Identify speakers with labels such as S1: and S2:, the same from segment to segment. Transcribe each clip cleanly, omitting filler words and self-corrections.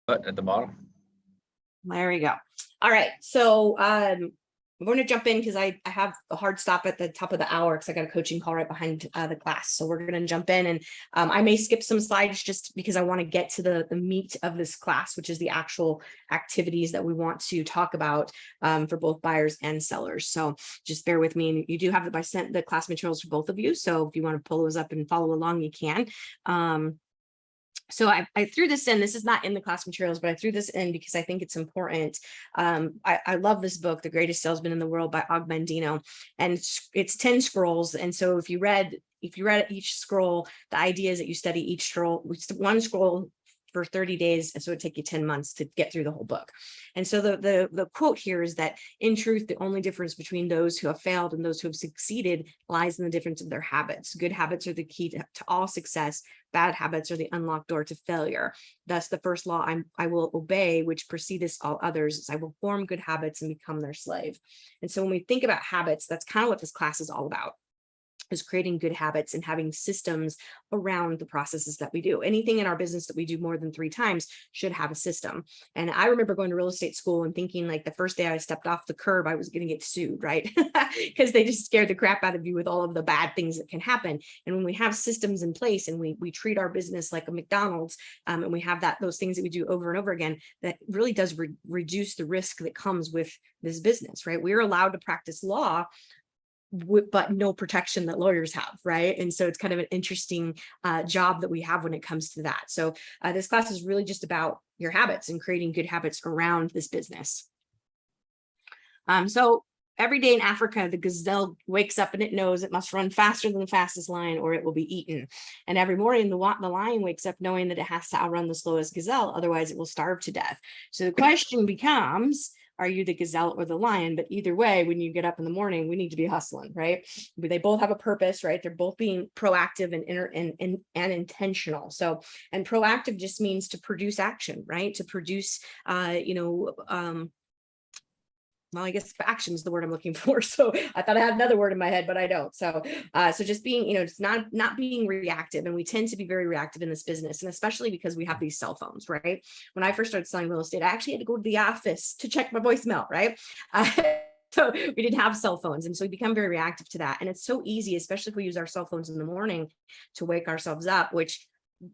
S1: But at the bottom.
S2: There we go. All right. So I'm going to jump in because I have a hard stop at the top of the hour because I got a coaching call right behind the class. So we're going to jump in, and I may skip some slides just because I want to get to the meat of this class, which is the actual activities that we want to talk about for both buyers and sellers. So just bear with me. And you do have I sent the class materials for both of you. So if you want to pull those up and follow along, you can. So I threw this in. This is not in the class materials, but I threw this in because I think it's important. I love this book, The Greatest Salesman in the World by Og Mandino, and it's 10 scrolls. And so if you read each scroll, the idea is that you study each scroll, one scroll for 30 days. And so it'd take you 10 months to get through the whole book. And so the quote here is that in truth, the only difference between those who have failed and those who have succeeded lies in the difference of their habits. Good habits are the key to all success. Bad habits are the unlocked door to failure. Thus, the first law I will obey, which precedeth all others, is I will form good habits and become their slave. And so when we think about habits, that's kind of what this class is all about, is creating good habits and having systems around the processes that we do. Anything in our business that we do more than 3 times should have a system. And I remember going to real estate school and thinking like the first day I stepped off the curb, I was going to get sued, right? Because they just scared the crap out of you with all of the bad things that can happen. And when we have systems in place and we treat our business like a McDonald's, and we have those things that we do over and over again, that really does reduce the risk that comes with this business, right? We're allowed to practice law, but no protection that lawyers have, right? And so it's kind of an interesting job that we have when it comes to that. So this class is really just about your habits and creating good habits around this business. So every day in Africa, the gazelle wakes up and it knows it must run faster than the fastest lion or it will be eaten. And every morning the lion wakes up knowing that it has to outrun the slowest gazelle, otherwise it will starve to death. So the question becomes, are you the gazelle or the lion? But either way, when you get up in the morning, we need to be hustling, right? They both have a purpose, right? They're both being proactive and intentional. So, and proactive just means to produce action, right? To produce, well, I guess action is the word I'm looking for. So I thought I had another word in my head, but I don't. So just being, it's not being reactive. And we tend to be very reactive in this business. And especially because we have these cell phones, right? When I first started selling real estate, I actually had to go to the office to check my voicemail, right? So we didn't have cell phones. And so we become very reactive to that. And it's so easy, especially if we use our cell phones in the morning to wake ourselves up, which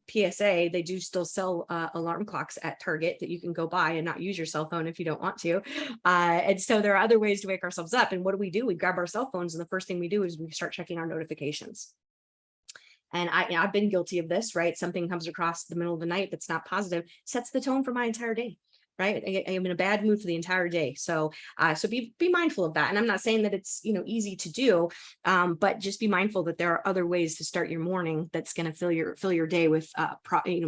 S2: PSA, they do still sell alarm clocks at Target that you can go buy and not use your cell phone if you don't want to. And so there are other ways to wake ourselves up. And what do? We grab our cell phones, and the first thing we do is we start checking our notifications. And I've been guilty of this, right? Something comes across the middle of the night that's not positive, sets the tone for my entire day. Right? I am in a bad mood for the entire day. So, so be mindful of that. And I'm not saying that it's, easy to do, but just be mindful that there are other ways to start your morning that's going to fill your day with,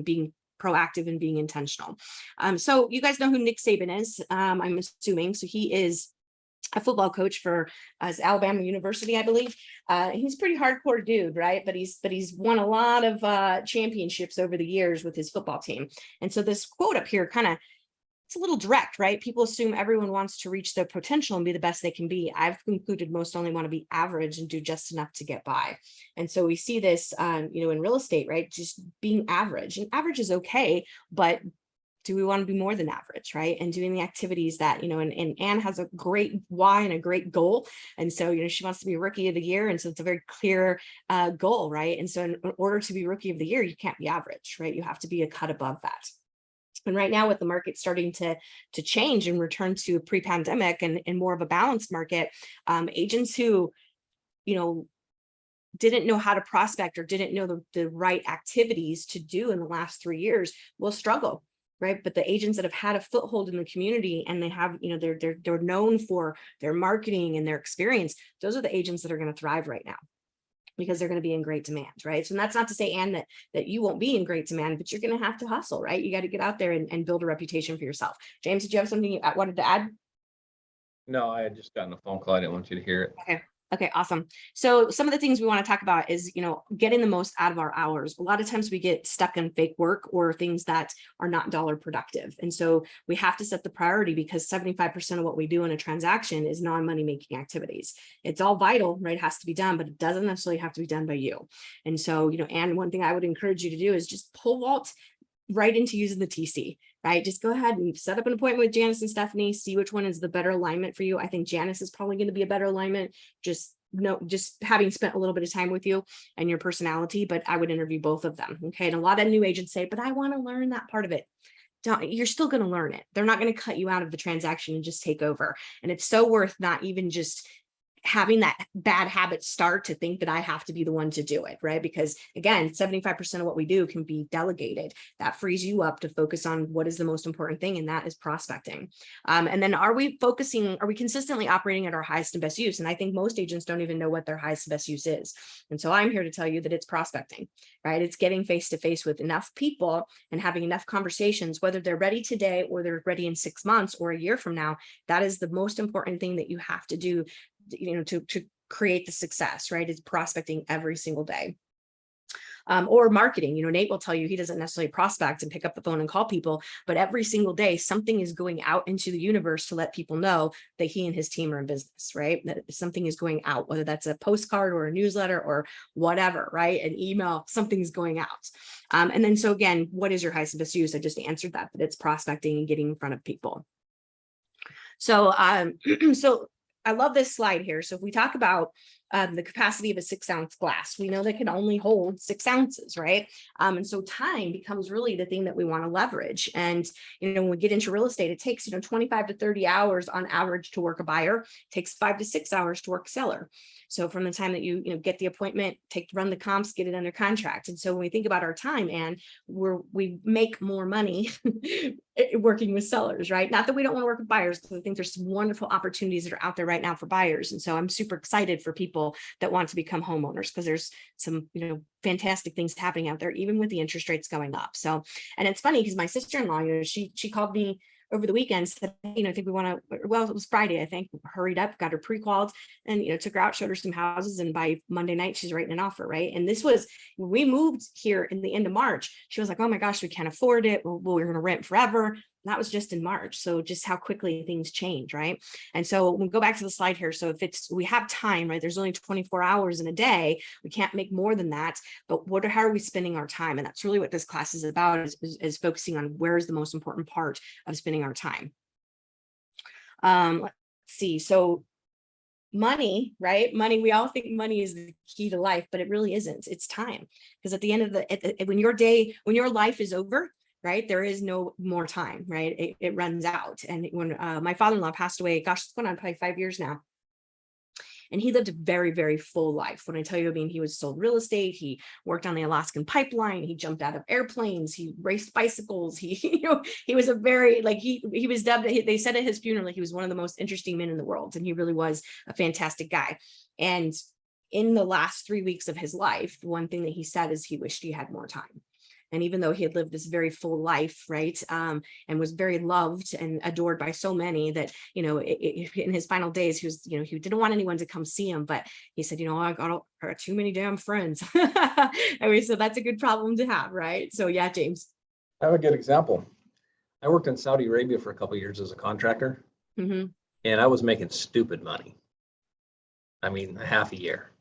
S2: being proactive and being intentional. So you guys know who Nick Saban is, I'm assuming. So he is a football coach for Alabama University, I believe. He's a pretty hardcore dude, right? But he's won a lot of championships over the years with his football team. And so this quote up here it's a little direct, right? People assume everyone wants to reach their potential and be the best they can be. I've concluded most only want to be average and do just enough to get by. And so we see this, in real estate, right? Just being average, and average is okay, but do we want to be more than average, right? And doing the activities that, and Anne has a great why and a great goal. And so, she wants to be rookie of the year. And so it's a very clear goal, right? And so in order to be rookie of the year, you can't be average, right? You have to be a cut above that. And right now, with the market starting to change and return to pre-pandemic and more of a balanced market, agents who, didn't know how to prospect or didn't know the right activities to do in the last 3 years will struggle, right? But the agents that have had a foothold in the community and they have, they're known for their marketing and their experience, those are the agents that are going to thrive right now, because they're going to be in great demand, right? So that's not to say, Anne, that you won't be in great demand, but you're going to have to hustle, right? You got to get out there and build a reputation for yourself. James, did you have something you wanted to add?
S1: No, I had just gotten a phone call. I didn't want you to hear it.
S2: Okay, awesome. So some of the things we want to talk about is, getting the most out of our hours. A lot of times we get stuck in fake work or things that are not dollar productive. And so we have to set the priority, because 75% of what we do in a transaction is non-money making activities. It's all vital, right? It has to be done, but it doesn't necessarily have to be done by you. And so, and one thing I would encourage you to do is just pole vault right into using the TC, right? Just go ahead and set up an appointment with Janice and Stephanie, see which one is the better alignment for you. I think Janice is probably going to be a better alignment. Just having spent a little bit of time with you and your personality, but I would interview both of them. Okay. And a lot of new agents say, but I want to learn that part of it. You're still going to learn it. They're not going to cut you out of the transaction and just take over. And it's so worth not even just having that bad habit start to think that I have to be the one to do it, right? Because again, 75% of what we do can be delegated. That frees you up to focus on what is the most important thing, and that is prospecting. And then are we consistently operating at our highest and best use? And I think most agents don't even know what their highest and best use is. And so I'm here to tell you that it's prospecting, right? It's getting face to face with enough people and having enough conversations, whether they're ready today or they're ready in 6 months or a year from now. That is the most important thing that you have to do, to create the success, right? Is prospecting every single day. Or marketing. Nate will tell you he doesn't necessarily prospect and pick up the phone and call people, but every single day something is going out into the universe to let people know that he and his team are in business, right? That something is going out, whether that's a postcard or a newsletter or whatever, right? An email, something's going out. And then, so again, what is your highest and best use? I just answered that, but it's prospecting and getting in front of people. So, so I love this slide here. So if we talk about the capacity of a 6-ounce glass, we know that can only hold 6 ounces, right? And so time becomes really the thing that we want to leverage. And, when we get into real estate, it takes, 25 to 30 hours on average to work a buyer. It takes 5 to 6 hours to work a seller. So from the time that you get the appointment, run the comps, get it under contract. And so when we think about our time, and we make more money working with sellers, right? Not that we don't want to work with buyers, because I think there's some wonderful opportunities that are out there right now for buyers. And so I'm super excited for people that want to become homeowners, because there's some, fantastic things happening out there, even with the interest rates going up. So, and it's funny because my sister-in-law, she called me over the weekend, said, I think we want to, well, it was Friday, I think, hurried up, got her pre-qualified, and, took her out, showed her some houses. And by Monday night, she's writing an offer, right? And this was, when we moved here in the end of March, she was like, oh my gosh, we can't afford it. We're going to rent forever. And that was just in March. So just how quickly things change, right? And so when we go back to the slide here, so if we have time, right, there's only 24 hours in a day, we can't make more than that, but how are we spending our time? And that's really what this class is about, is focusing on where is the most important part of spending our time. Let's see. So money, right? Money, we all think money is the key to life, but it really isn't. It's time. Because at the end of when your life is over, right, there is no more time, right? It runs out. And when my father-in-law passed away, gosh, it's going on probably 5 years now. And he lived a very, very full life. When I tell you, he was sold real estate. He worked on the Alaskan pipeline. He jumped out of airplanes. He raced bicycles. He was a very, he was dubbed, they said at his funeral, he was one of the most interesting men in the world. And he really was a fantastic guy. And in the last 3 weeks of his life, one thing that he said is he wished he had more time. And even though he had lived this very full life, right, and was very loved and adored by so many, that, in his final days, he was, he didn't want anyone to come see him, but he said, I got too many damn friends. So that's a good problem to have, right? So yeah, James.
S1: I have a good example. I worked in Saudi Arabia for a couple of years as a contractor, and I was making stupid money. Half a year.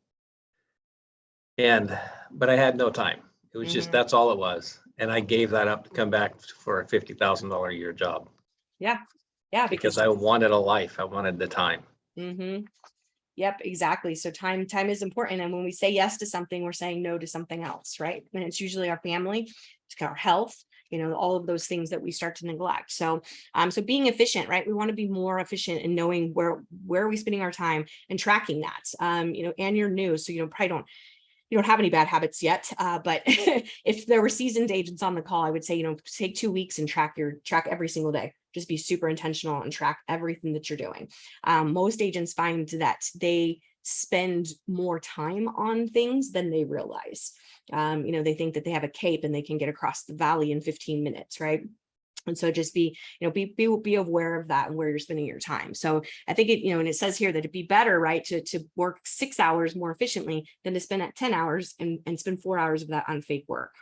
S1: But I had no time. It was just, that's all it was. And I gave that up to come back for a $50,000 a year job.
S2: Yeah. Yeah.
S1: Because I wanted a life. I wanted the time.
S2: Yep, exactly. So time is important. And when we say yes to something, we're saying no to something else, right? And it's usually our family, it's our health, all of those things that we start to neglect. So, so being efficient, right? We want to be more efficient in knowing where are we spending our time and tracking that, and you're new. So, probably you don't have any bad habits yet, but if there were seasoned agents on the call, I would say, take 2 weeks and track every single day. Just be super intentional and track everything that you're doing. Most agents find that they spend more time on things than they realize. They think that they have a cape and they can get across the valley in 15 minutes, right? And so just be aware of that and where you're spending your time. So I think and it says here that it'd be better, right, to work 6 hours more efficiently than to spend 10 hours and spend 4 hours of that on fake work.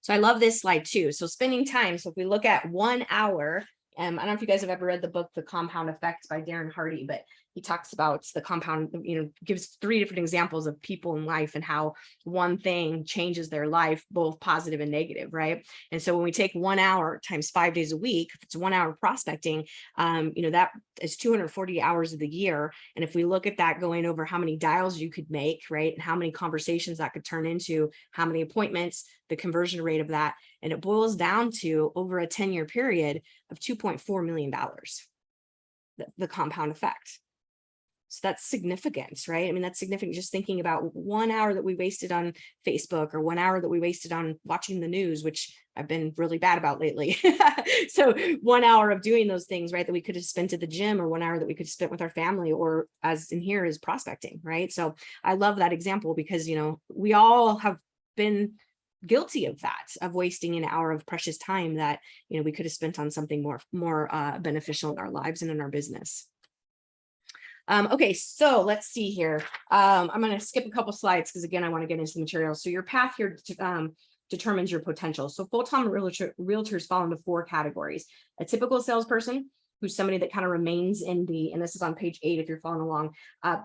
S2: So I love this slide too. So spending time. So if we look at 1 hour, I don't know if you guys have ever read the book, The Compound Effect by Darren Hardy, but he talks about the compound, gives 3 different examples of people in life and how one thing changes their life, both positive and negative, right? And so when we take 1 hour times 5 days a week, if it's 1 hour prospecting, that is 240 hours of the year. And if we look at that going over how many dials you could make, right, and how many conversations that could turn into, how many appointments, the conversion rate of that, and it boils down to over a 10-year period of $2.4 million, the compound effect. So that's significant, right? I mean, that's significant. Just thinking about 1 hour that we wasted on Facebook, or 1 hour that we wasted on watching the news, which I've been really bad about lately. So 1 hour of doing those things, right, that we could have spent at the gym, or 1 hour that we could have spent with our family, or as in here is prospecting, right? So I love that example because, we all have been guilty of that, of wasting an hour of precious time that, we could have spent on something more beneficial in our lives and in our business. Okay, so let's see here. I'm going to skip a couple slides because, again, I want to get into the material. So your path here determines your potential. So full-time realtors fall into 4 categories. A typical salesperson, who's somebody that kind of remains in and this is on page 8 if you're following along,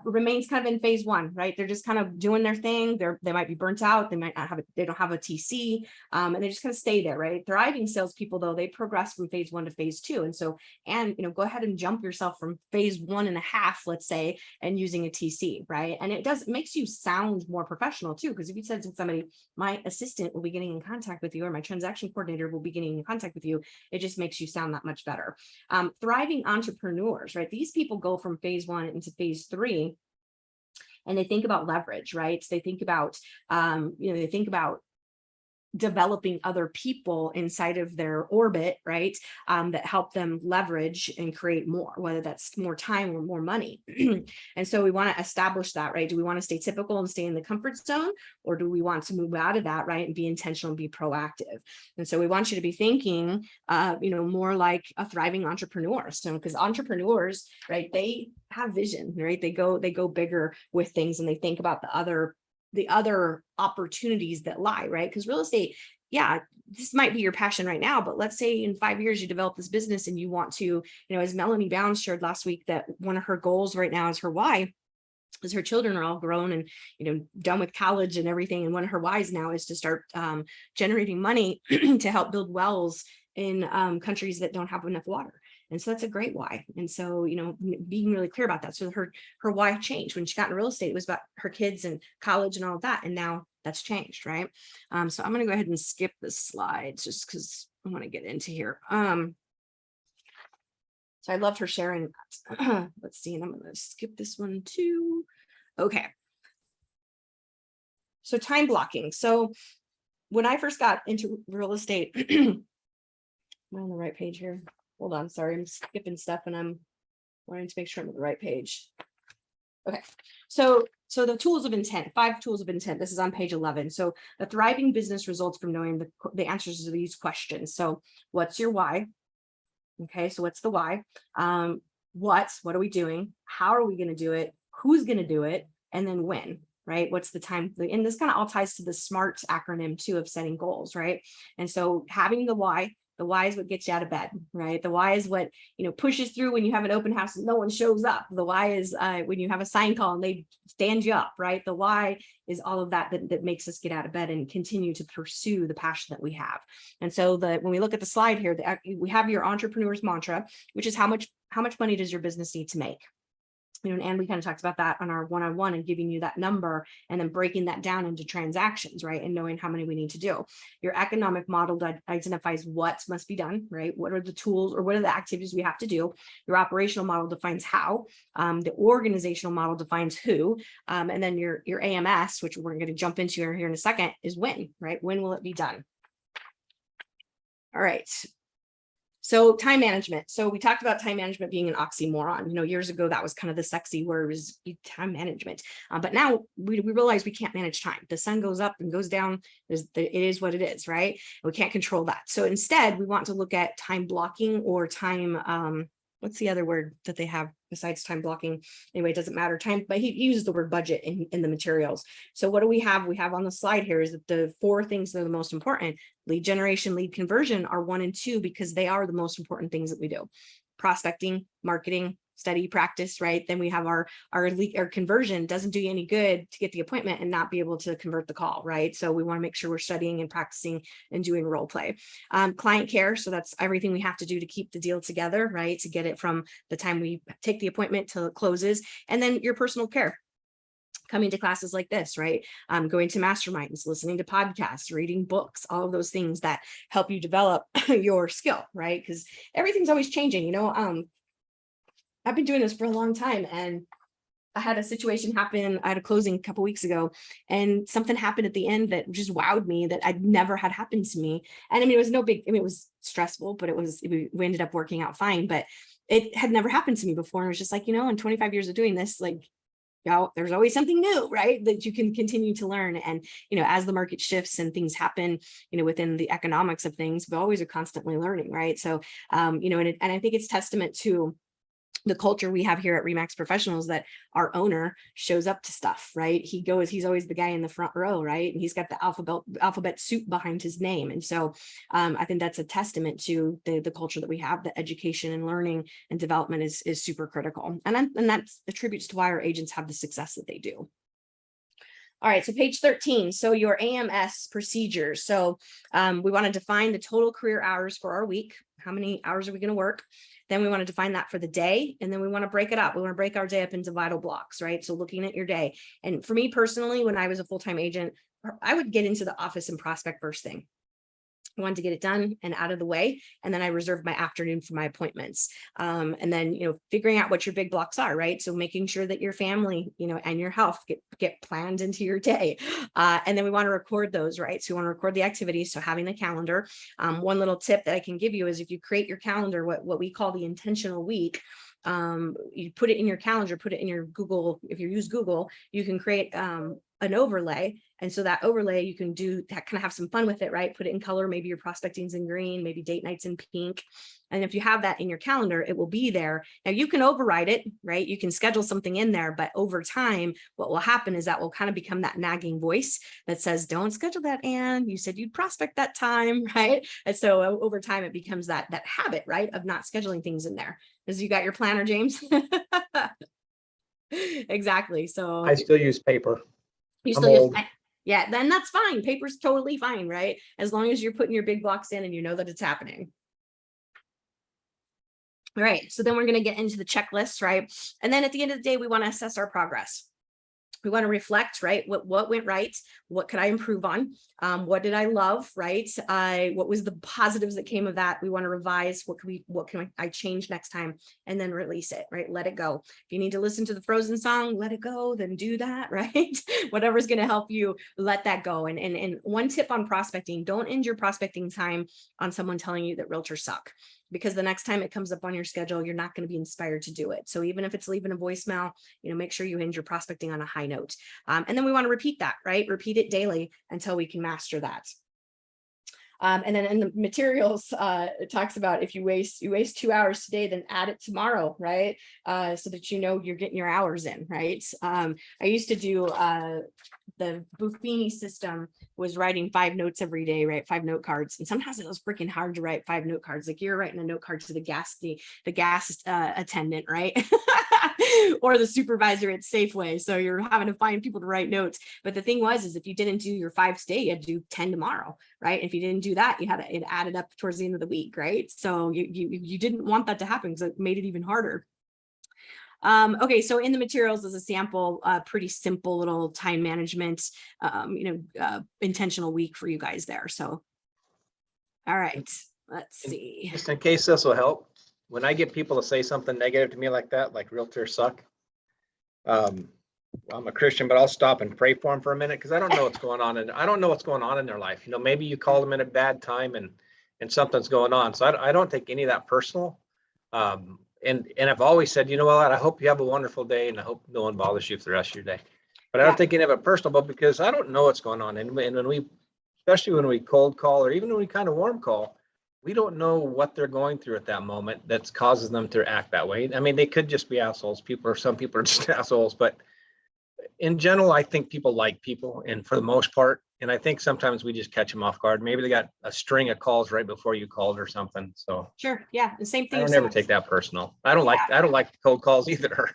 S2: remains kind of in phase 1, right? They're just kind of doing their thing. They might be burnt out. They might not have they don't have a TC, and they just kind of stay there, right? Thriving salespeople, though, they progress from phase 1 to phase 2. And so, go ahead and jump yourself from phase 1.5, let's say, and using a TC, right? And it makes you sound more professional too, because if you said to somebody, my assistant will be getting in contact with you, or my transaction coordinator will be getting in contact with you, it just makes you sound that much better. Thriving entrepreneurs, right? These people go from phase 1 into phase 3, and they think about leverage, right? They think about, developing other people inside of their orbit, right? That help them leverage and create more, whether that's more time or more money. And so we want to establish that, right? Do we want to stay typical and stay in the comfort zone, or do we want to move out of that, right, and be intentional and be proactive? And so we want you to be thinking, more like a thriving entrepreneur. So, because entrepreneurs, right, they have vision, right? They go bigger with things, and they think about the other opportunities that lie, right? Because real estate, yeah, this might be your passion right now, but let's say in 5 years you develop this business and you want to, as Melanie Bounds shared last week, that one of her goals right now is her why, is her children are all grown and done with college and everything, and one of her whys now is to start generating money to help build wells in countries that don't have enough water. And so that's a great why. And so, being really clear about that. So her why changed when she got in real estate. It was about her kids and college and all of that. And now that's changed, right? So I'm going to go ahead and skip the slides just because I want to get into here. So I loved her sharing that. Let's see, and I'm going to skip this one too. Okay. So time blocking. So when I first got into real estate, am I on the right page here? Hold on, sorry, I'm skipping stuff and I'm wanting to make sure I'm on the right page. Okay, so the tools of intent, 5 tools of intent. This is on page 11. So a thriving business results from knowing the answers to these questions. So what's your why? Okay, so what's the why? What are we doing? How are we going to do it? Who's going to do it? And then when? Right? What's the time? And this kind of all ties to the SMART acronym too of setting goals, right? And so having the why is what gets you out of bed, right? The why is what, pushes through when you have an open house and no one shows up. The why is when you have a sign call and they stand you up, right? The why is all of that makes us get out of bed and continue to pursue the passion that we have. And so when we look at the slide here, we have your entrepreneur's mantra, which is how much money does your business need to make? And we kind of talked about that on our one-on-one and giving you that number and then breaking that down into transactions, right? And knowing how many we need to do. Your economic model identifies what must be done, right? What are the tools or what are the activities we have to do? Your operational model defines how. The organizational model defines who. And then your AMS, which we're going to jump into here in a second, is when, right? When will it be done? All right. So time management. So we talked about time management being an oxymoron. Years ago, that was kind of the sexy word, was time management. But now we realize we can't manage time. The sun goes up and goes down. It is what it is, right? We can't control that. So instead, we want to look at time blocking or time, what's the other word that they have besides time blocking? Anyway, it doesn't matter. Time, but he uses the word budget in the materials. So what do we have? We have on the slide here is that the 4 things that are the most important: lead generation, lead conversion are 1 and 2, because they are the most important things that we do. Prospecting, marketing, study, practice, right? Then we have our conversion. Doesn't do you any good to get the appointment and not be able to convert the call, right? So we want to make sure we're studying and practicing and doing role play. Client care. So that's everything we have to do to keep the deal together, right? To get it from the time we take the appointment till it closes. And then your personal care. Coming to classes like this, right? Going to masterminds, listening to podcasts, reading books, all of those things that help you develop your skill, right? Because everything's always changing. You know, I've been doing this for a long time, and I had a situation happen. I had a closing a couple weeks ago, and something happened at the end that just wowed me that I'd never had happen to me. And I mean, it was no big, I mean, it was stressful, but we ended up working out fine, but it had never happened to me before. And it was just like, you know, in 25 years of doing this, like, you know, there's always something new, right? That you can continue to learn. And, you know, as the market shifts and things happen, you know, within the economics of things, we always are constantly learning, right? So, you know, and I think it's testament to the culture we have here at Remax Professionals that our owner shows up to stuff, right? He's always the guy in the front row, right? And he's got the alphabet soup behind his name. And so I think that's a testament to the culture that we have. The education and learning and development is super critical. And that attributes to why our agents have the success that they do. All right, so page 13, so your AMS procedures. So we want to define the total career hours for our week. How many hours are we going to work? Then we want to define that for the day, and then we want to break it up. We want to break our day up into vital blocks, right? So looking at your day. And for me personally, when I was a full-time agent, I would get into the office and prospect first thing. I wanted to get it done and out of the way. And then I reserved my afternoon for my appointments. And then, you know, figuring out what your big blocks are, right? So making sure that your family, you know, and your health get planned into your day. And then we want to record those, right? So we want to record the activities. So having the calendar. One little tip that I can give you is if you create your calendar, what we call the intentional week, you put it in your calendar, put it in your Google. If you use Google, you can create an overlay. And so that overlay, you can do that, kind of have some fun with it, right? Put it in color. Maybe your prospecting's in green, maybe date nights in pink. And if you have that in your calendar, it will be there. Now you can override it, right? You can schedule something in there, but over time, what will happen is that will kind of become that nagging voice that says, don't schedule that. And you said you'd prospect that time, right? And so over time, it becomes that habit, right? Of not scheduling things in there. Because you got your planner, James. Exactly. So
S1: I still use paper.
S2: you still use, yeah, then that's fine. Paper's totally fine, right? As long as you're putting your big blocks in and you know that it's happening. All right, so then we're going to get into the checklist, right? And then at the end of the day, we want to assess our progress. We want to reflect, right? What went right? What could I improve on? What did I love, right? What was the positives that came of that? We want to revise. What can I change next time? And then release it, right? Let it go. If you need to listen to the Frozen song, let it go, then do that, right? Whatever's going to help you let that go. And one tip on prospecting, don't end your prospecting time on someone telling you that realtors suck. Because the next time it comes up on your schedule, you're not going to be inspired to do it. So even if it's leaving a voicemail, you know, make sure you end your prospecting on a high note. And then we want to repeat that, right? Repeat it daily until we can master that. And then in the materials, it talks about if you waste 2 hours today, then add it tomorrow, right? So that you know you're getting your hours in, right? I used to do the Buffini system was writing 5 notes every day, right? 5 note cards. And sometimes it was freaking hard to write 5 note cards. Like you're writing a note card to the gas attendant, right? Or the supervisor at Safeway. So you're having to find people to write notes. But the thing is if you didn't do your 5 today, you had to do 10 tomorrow, right? If you didn't do that, it added up towards the end of the week, right? So you didn't want that to happen because it made it even harder. Okay, so in the materials as a sample, pretty simple little time management, intentional week for you guys there. So, all right, let's see.
S1: Just in case this will help, when I get people to say something negative to me like that, like realtors suck, I'm a Christian, but I'll stop and pray for them for a minute because I don't know what's going on, and I don't know what's going on in their life. You know, maybe you call them in a bad time and something's going on. So I don't take any of that personal. And I've always said, you know what, I hope you have a wonderful day, and I hope no one bothers you for the rest of your day. But I don't think any of it personal, but because I don't know what's going on. And especially when we cold call, or even when we kind of warm call, we don't know what they're going through at that moment that causes them to act that way. I mean, they could just be assholes. Some people are just assholes, but in general, I think people like people. And for the most part, And I think sometimes we just catch them off guard. Maybe they got a string of calls right before you called or something. So
S2: Sure. Yeah. The same
S1: I
S2: thing.
S1: don't
S2: if
S1: ever
S2: someone-
S1: take that personal. I don't like cold calls either.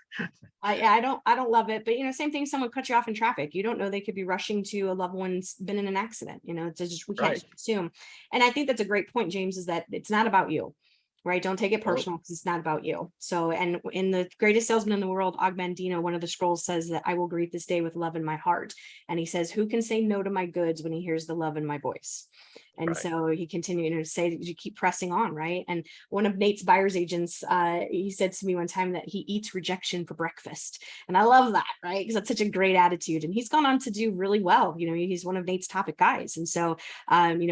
S2: I don't love it, but same thing. Someone cut you off in traffic. You don't know, they could be rushing to a loved one's been in an accident. It's just, we can't
S1: Right.
S2: just assume. And I think that's a great point, James, is that it's not about you, right? Don't take it personal because it's not about you. So, and in the greatest salesman in the world, Og Mandino, one of the scrolls says that I will greet this day with love in my heart. And he says, who can say no to my goods when he hears the love in my voice? And
S1: Right.
S2: so he continued to say that you keep pressing on, right? And one of Nate's buyer's agents, he said to me one time that he eats rejection for breakfast. And I love that, right? Because that's such a great attitude. And he's gone on to do really well. He's one of Nate's topic guys. And so,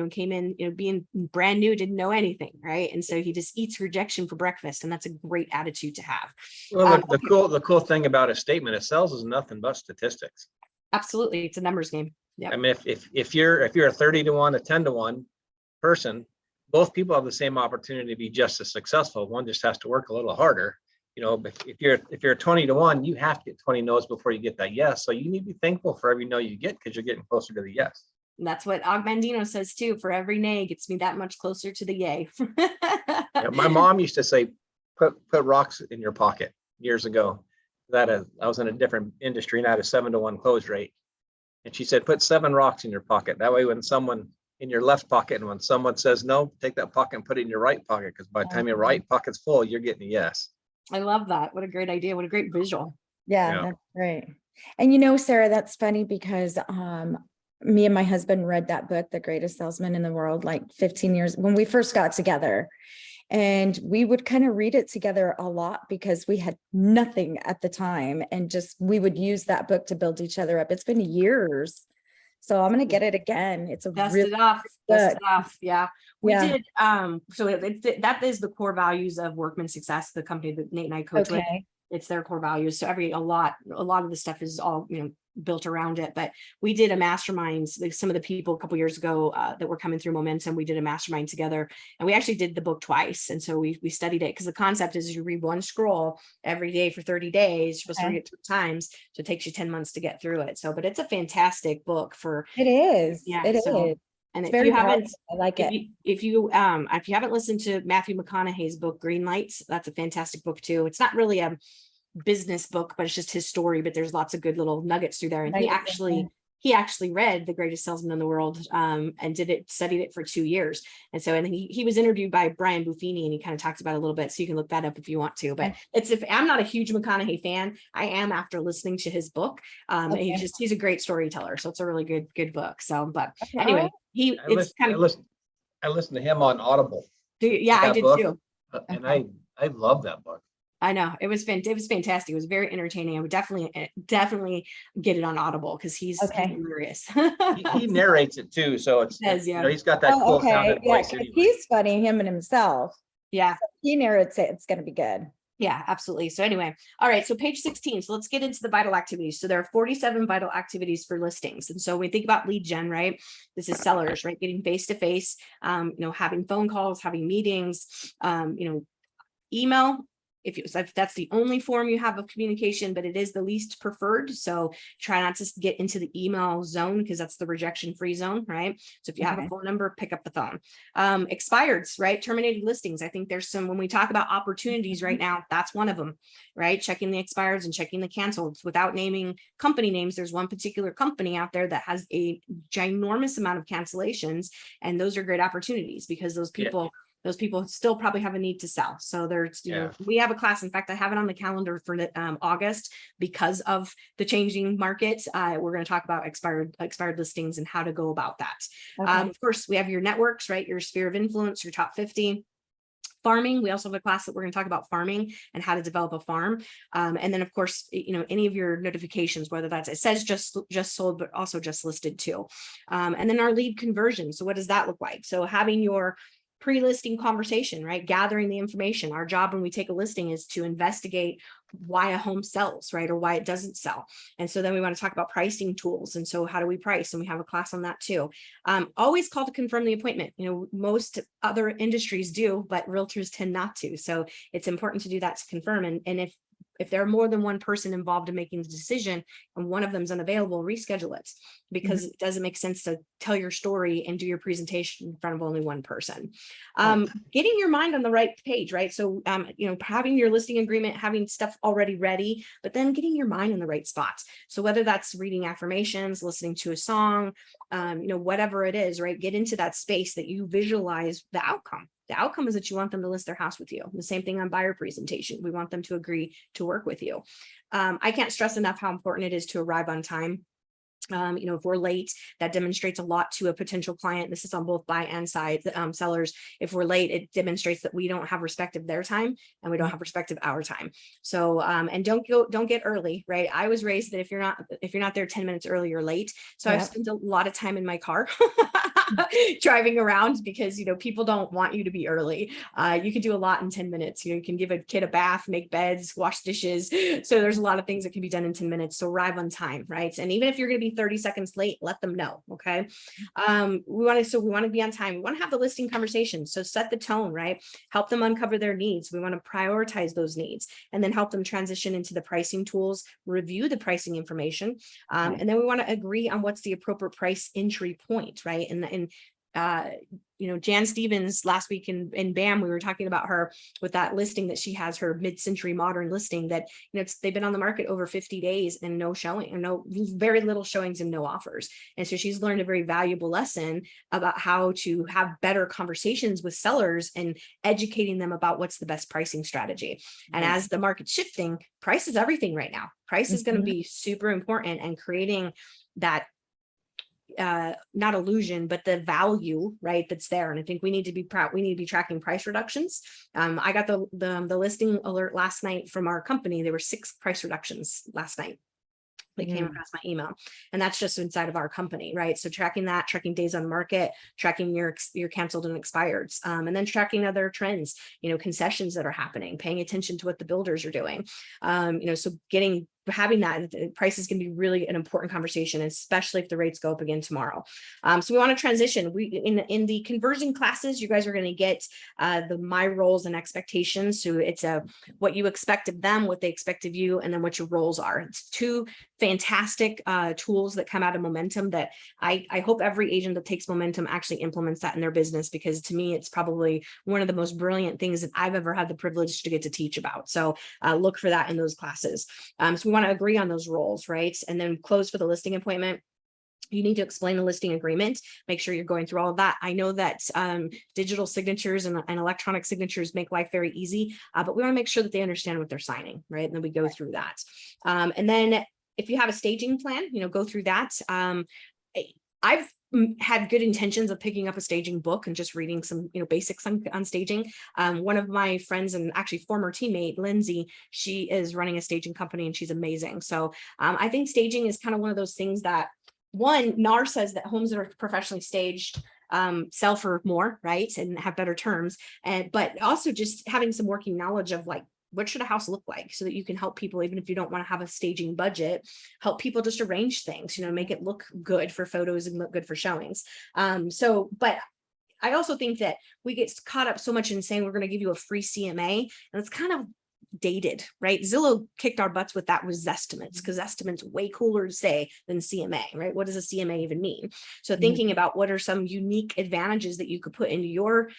S2: came in, being brand new, didn't know anything, right? And so he just eats rejection for breakfast. And that's a great attitude to have.
S1: Well, the cool thing about a statement, it sells is nothing but statistics.
S2: Absolutely. It's a numbers game. Yeah.
S1: I mean, if you're a 30 to 1, a 10 to 1 person, both people have the same opportunity to be just as successful. One just has to work a little harder. But if you're 20 to 1, you have to get 20 no's before you get that yes. So you need to be thankful for every no you get because you're getting closer to the yes.
S2: And that's what Og Mandino says too. For every nay gets me that much closer to the yay.
S1: My mom used to say, put rocks in your pocket years ago. I was in a different industry and I had a 7 to 1 close rate. And she said, put 7 rocks in your pocket. That way, when someone in your left pocket, and when someone says no, take that pocket and put it in your right pocket. Because by the time your right pocket's full, you're getting a yes.
S2: I love that. What a great idea. What a great visual.
S3: Yeah, that's great. And Sarah, that's funny because me and my husband read that book, The Greatest Salesman in the World, like 15 years when we first got together. And we would kind of read it together a lot because we had nothing at the time. And we would use that book to build each other up. It's been years. So I'm going to get it again. It's a
S2: Dust
S3: really
S2: it off. Dust it off. Yeah. We
S3: Yeah.
S2: did. So that is the core values of Workman Success, the company that Nate and I coach with.
S3: Okay.
S2: It's their core values. So a lot of the stuff is all, built around it. But we did a mastermind, like some of the people a couple years ago that were coming through Momentum, we did a mastermind together and we actually did the book twice. And so we studied it because the concept is you read one scroll every day for 30 days. You're supposed to read it 3 times. So it takes you 10 months to get through it. So, but it's a fantastic book for.
S3: It is.
S2: Yeah.
S3: It
S2: so,
S3: is.
S2: And
S3: It's
S2: if you haven't,
S3: powerful. I like it.
S2: if you haven't listened to Matthew McConaughey's book, Green Lights, that's a fantastic book too. It's not really a business book, but it's just his story, but there's lots of good little nuggets through there. And he actually read The Greatest Salesman in the World and studied it for 2 years. And so, and he was interviewed by Brian Buffini and he kind of talks about it a little bit. So you can look that up if you want to, but if I'm not a huge McConaughey fan, I am after listening to his book. He's a great storyteller. So it's a really good book. So, but anyway,
S1: I listened to him on Audible.
S2: Yeah, I did too.
S1: And I love that book.
S2: I know it was fantastic. It was very entertaining. I would definitely get it on Audible because he's hilarious.
S1: he narrates it too, so it's he's got that cool sounding voice. Anyway.
S3: He's funny, him and himself.
S2: Yeah,
S3: so he narrates it. It's going to be good.
S2: Yeah, absolutely. So anyway, all right. So page 16. So let's get into the vital activities. So there are 47 vital activities for listings. And so when we think about lead gen, right? This is sellers, right? Getting face-to-face, having phone calls, having meetings, email. If that's the only form you have of communication, but it is the least preferred. So try not to get into the email zone because that's the rejection-free zone, right? So if you have a phone number, pick up the phone. Expireds, right? Terminated listings. I think there's when we talk about opportunities right now, that's one of them, right? Checking the expireds and checking the canceled without naming company names. There's one particular company out there that has a ginormous amount of cancellations. And those are great opportunities because those people still probably have a need to sell. So there's, we have a class. In fact, I have it on the calendar for August because of the changing market. We're going to talk about expired listings and how to go about that. Of course, we have your networks, right? Your sphere of influence, your top 50. Farming. We also have a class that we're going to talk about farming and how to develop a farm. And then of course, any of your notifications, whether it says just sold, but also just listed too. And then our lead conversion. So what does that look like? So having your pre-listing conversation, right? Gathering the information. Our job when we take a listing is to investigate why a home sells, right? Or why it doesn't sell. And so then we want to talk about pricing tools. And so how do we price? And we have a class on that too. Always call to confirm the appointment. Most other industries do, but realtors tend not to. So it's important to do that to confirm. And if there are more than one person involved in making the decision and one of them is unavailable, reschedule it. because it doesn't make sense to tell your story and do your presentation in front of only one person. Getting your mind on the right page, right? So, you know, having your listing agreement, having stuff already ready, but then getting your mind in the right spots. So whether that's reading affirmations, listening to a song, you know, whatever it is, right? Get into that space that you visualize the outcome. The outcome is that you want them to list their house with you. The same thing on buyer presentation. We want them to agree to work with you. I can't stress enough how important it is to arrive on time. You know, if we're late, that demonstrates a lot to a potential client. This is on both buy and side sellers. If we're late, it demonstrates that we don't have respect of their time and we don't have respect of our time. So, and don't get early, right? I was raised that if you're not there 10 minutes early, you're late. So I've spent a lot of time in my car driving around because, you know, people don't want you to be early. You can do a lot in 10 minutes. You know, you can give a kid a bath, make beds, wash dishes. So there's a lot of things that can be done in 10 minutes. So arrive on time, right? And even if you're going to be 30 seconds late, let them know. Okay. We want to be on time. We want to have the listing conversation. So set the tone, right? Help them uncover their needs. We want to prioritize those needs and then help them transition into the pricing tools, review the pricing information. And then we want to agree on what's the appropriate price entry point, right? And you know, Jan Stevens last week in BAM, we were talking about her with that listing that she has, her mid-century modern listing that, you know, they've been on the market over 50 days and no showing, or very little showings and no offers. And so she's learned a very valuable lesson about how to have better conversations with sellers and educating them about what's the best pricing strategy. And as the market's shifting, price is everything right now. Price is going to be super important, and creating that not illusion, but the value, right, that's there. And I think we need to be tracking price reductions. I got the listing alert last night from our company. There were 6 price reductions last night. They came across my email, and that's just inside of our company, right? So tracking that, tracking days on market, tracking your canceled and expireds, and then tracking other trends, you know, concessions that are happening, paying attention to what the builders are doing, you know, so having that price is going to be really an important conversation, especially if the rates go up again tomorrow. So we want to transition. In the conversion classes, you guys are going to get the my roles and expectations. So it's what you expect of them, what they expect of you, and then what your roles are. It's 2 fantastic tools that come out of Momentum that I hope every agent that takes Momentum actually implements that in their business, because to me, it's probably one of the most brilliant things that I've ever had the privilege to get to teach about. So look for that in those classes. So we want to agree on those roles, right? And then close for the listing appointment. You need to explain the listing agreement. Make sure you're going through all of that. I know that digital signatures and electronic signatures make life very easy, but we want to make sure that they understand what they're signing, right? And then we go through that. And then if you have a staging plan, you know, go through that. I've had good intentions of picking up a staging book and just reading some, you know, basics on staging. One of my friends and actually former teammate, Lindsay, she is running a staging company and she's amazing. So I think staging is kind of one of those things that, one, NAR says that homes that are professionally staged sell for more, right, and have better terms. But also just having some working knowledge of like, what should a house look like, so that you can help people, even if you don't want to have a staging budget, help people just arrange things, you know, make it look good for photos and look good for showings. But I also think that we get caught up so much in saying we're going to give you a free CMA, and it's kind of dated, right? Zillow kicked our butts with that was Zestimates, because Zestimates way cooler to say than CMA, right? What does a CMA even mean? So thinking about what are some unique advantages that you could put into your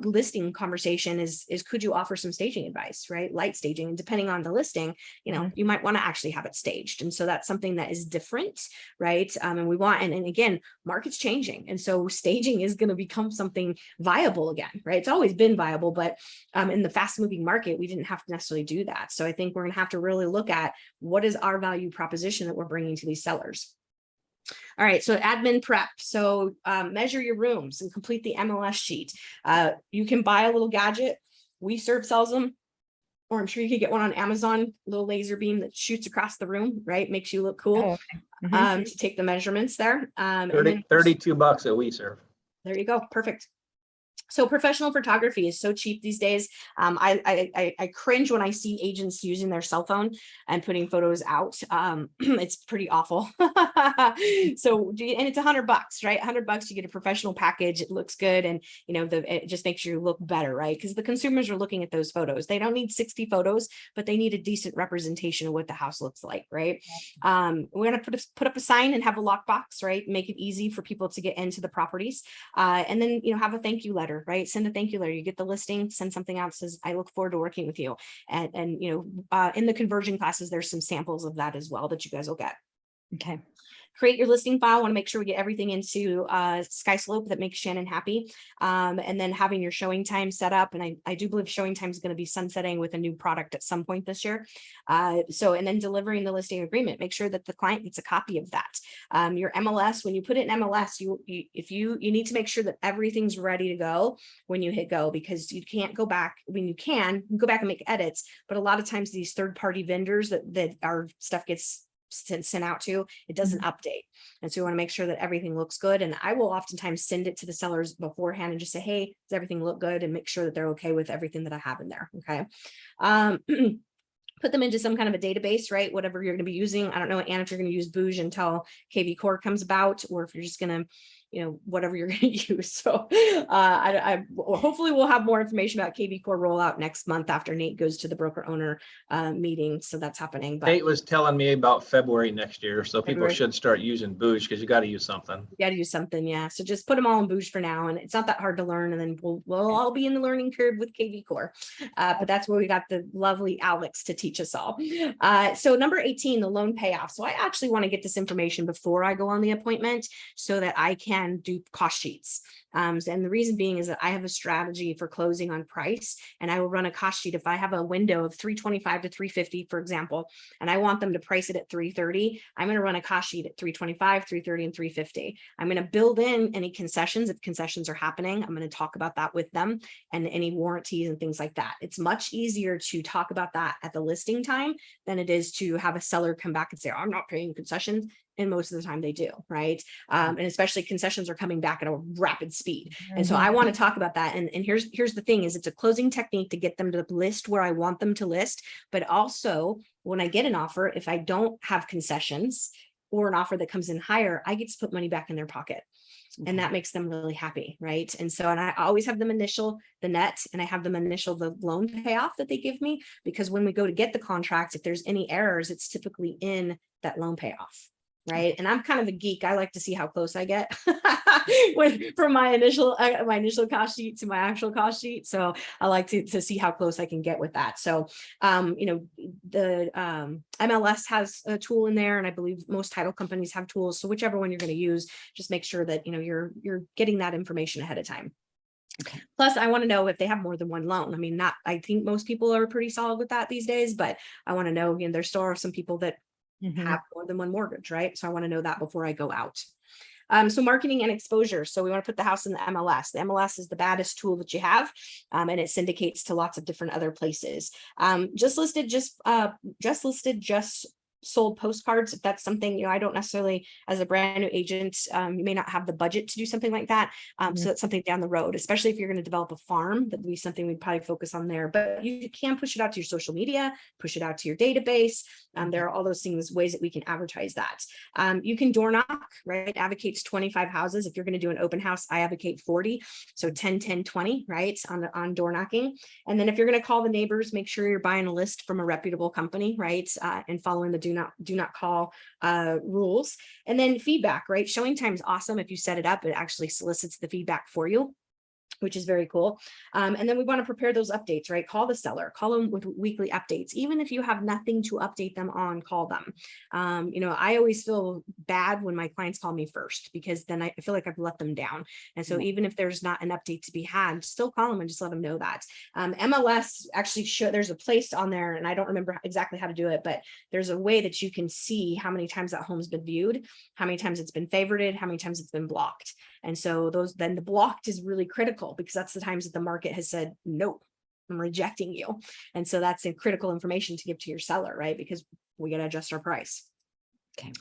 S2: listing conversation is could you offer some staging advice, right? Light staging, and depending on the listing, you know, you might want to actually have it staged. And so that's something that is different, right? And we want, and again, market's changing. And so staging is going to become something viable again, right? It's always been viable, but in the fast moving market, we didn't have to necessarily do that. So I think we're going to have to really look at what is our value proposition that we're bringing to these sellers. All right, so admin prep. So measure your rooms and complete the MLS sheet. You can buy a little gadget. WeServe sells them, or I'm sure you could get one on Amazon, little laser beam that shoots across the room, right? Makes you look cool. To take the measurements there.
S1: 32 bucks at WeServe.
S2: There you go, perfect. So professional photography is so cheap these days. I cringe when I see agents using their cell phone and putting photos out. It's pretty awful. So, and it's $100, right? $100, you get a professional package. It looks good, and it just makes you look better, right? Because the consumers are looking at those photos. They don't need 60 photos, but they need a decent representation of what the house looks like, right? We're gonna put up a sign and have a lockbox, right? Make it easy for people to get into the properties, and then have a thank you letter. Right? Send a thank you letter. You get the listing, send something out that says, I look forward to working with you. And in the conversion classes, there's some samples of that as well that you guys will get.
S3: Okay.
S2: Create your listing file. Want to make sure we get everything into SkySlope that makes Shannon happy. And then having your showing time set up. And I do believe showing time is going to be sunsetting with a new product at some point this year. And then delivering the listing agreement. Make sure that the client gets a copy of that. Your MLS, when you put it in MLS, you need to make sure that everything's ready to go when you hit go, because you can't go back. When you can go back and make edits, but a lot of times these third-party vendors that our stuff gets sent out to, it doesn't update. And so we want to make sure that everything looks good. And I will oftentimes send it to the sellers beforehand and just say, hey, does everything look good? And make sure that they're okay with everything that I have in there. Okay. Put them into some kind of a database, right? Whatever you're going to be using. I don't know, Anna, if you're going to use Bouge until KV Core comes about, or if you're just going to, whatever you're going to use. So hopefully we'll have more information about KV Core rollout next month after Nate goes to the broker owner meeting. So that's happening. But
S1: Nate was telling me about February next year. So people
S2: February.
S1: should start using Bouge, because you got to use something.
S2: You got to use something. Yeah. So just put them all in Bouge for now. And it's not that hard to learn. And then we'll all be in the learning curve with KV Core. But that's where we got the lovely Alex to teach us all. So number 18, the loan payoff. So I actually want to get this information before I go on the appointment so that I can do cost sheets. And the reason being is that I have a strategy for closing on price, and I will run a cost sheet. If I have a window of 325 to 350, for example, and I want them to price it at 330, I'm going to run a cost sheet at 325, 330, and 350. I'm going to build in any concessions. If concessions are happening, I'm going to talk about that with them, and any warranties and things like that. It's much easier to talk about that at the listing time than it is to have a seller come back and say, I'm not paying concessions. And most of the time they do, right? And especially concessions are coming back at a rapid speed. And so I want to talk about that. And here's the thing is, it's a closing technique to get them to list where I want them to list. But also when I get an offer, if I don't have concessions or an offer that comes in higher, I get to put money back in their pocket. And that makes them really happy, right? And so, and I always have them initial the net, and I have them initial the loan payoff that they give me, because when we go to get the contract, if there's any errors, it's typically in that loan payoff. Right. And I'm kind of a geek. I like to see how close I get from my initial cost sheet to my actual cost sheet. So I like to see how close I can get with that. So, the MLS has a tool in there, and I believe most title companies have tools. So whichever one you're going to use, just make sure that, you're getting that information ahead of time. Okay. Plus, I want to know if they have more than one loan. I mean, I think most people are pretty solid with that these days, but I want to know, there still are some people that have more than one mortgage, right? So I want to know that before I go out. So marketing and exposure. So we want to put the house in the MLS. The MLS is the baddest tool that you have, and it syndicates to lots of different other places. Just sold postcards. If that's something, I don't necessarily, as a brand new agent, you may not have the budget to do something like that. So that's something down the road, especially if you're going to develop a farm, that would be something we'd probably focus on there. But you can push it out to your social media, push it out to your database. There are all those things, ways that we can advertise that. You can door knock, right? Advocates 25 houses. If you're going to do an open house, I advocate 40. So 10, 10, 20, right? On door knocking. And then if you're going to call the neighbors, make sure you're buying a list from a reputable company, right? And following the do not call rules. And then feedback, right? Showing time is awesome. If you set it up, it actually solicits the feedback for you, which is very cool. And then we want to prepare those updates, right? Call the seller, call them with weekly updates. Even if you have nothing to update them on, call them. I always feel bad when my clients call me first, because then I feel like I've let them down. And so even if there's not an update to be had, still call them and just let them know that. MLS actually there's a place on there, and I don't remember exactly how to do it, but there's a way that you can see how many times that home's been viewed, how many times it's been favorited, how many times it's been blocked. And so then the blocked is really critical, because that's the times that the market has said, no, I'm rejecting you. And so that's a critical information to give to your seller, right? Because we got to adjust our price. Okay.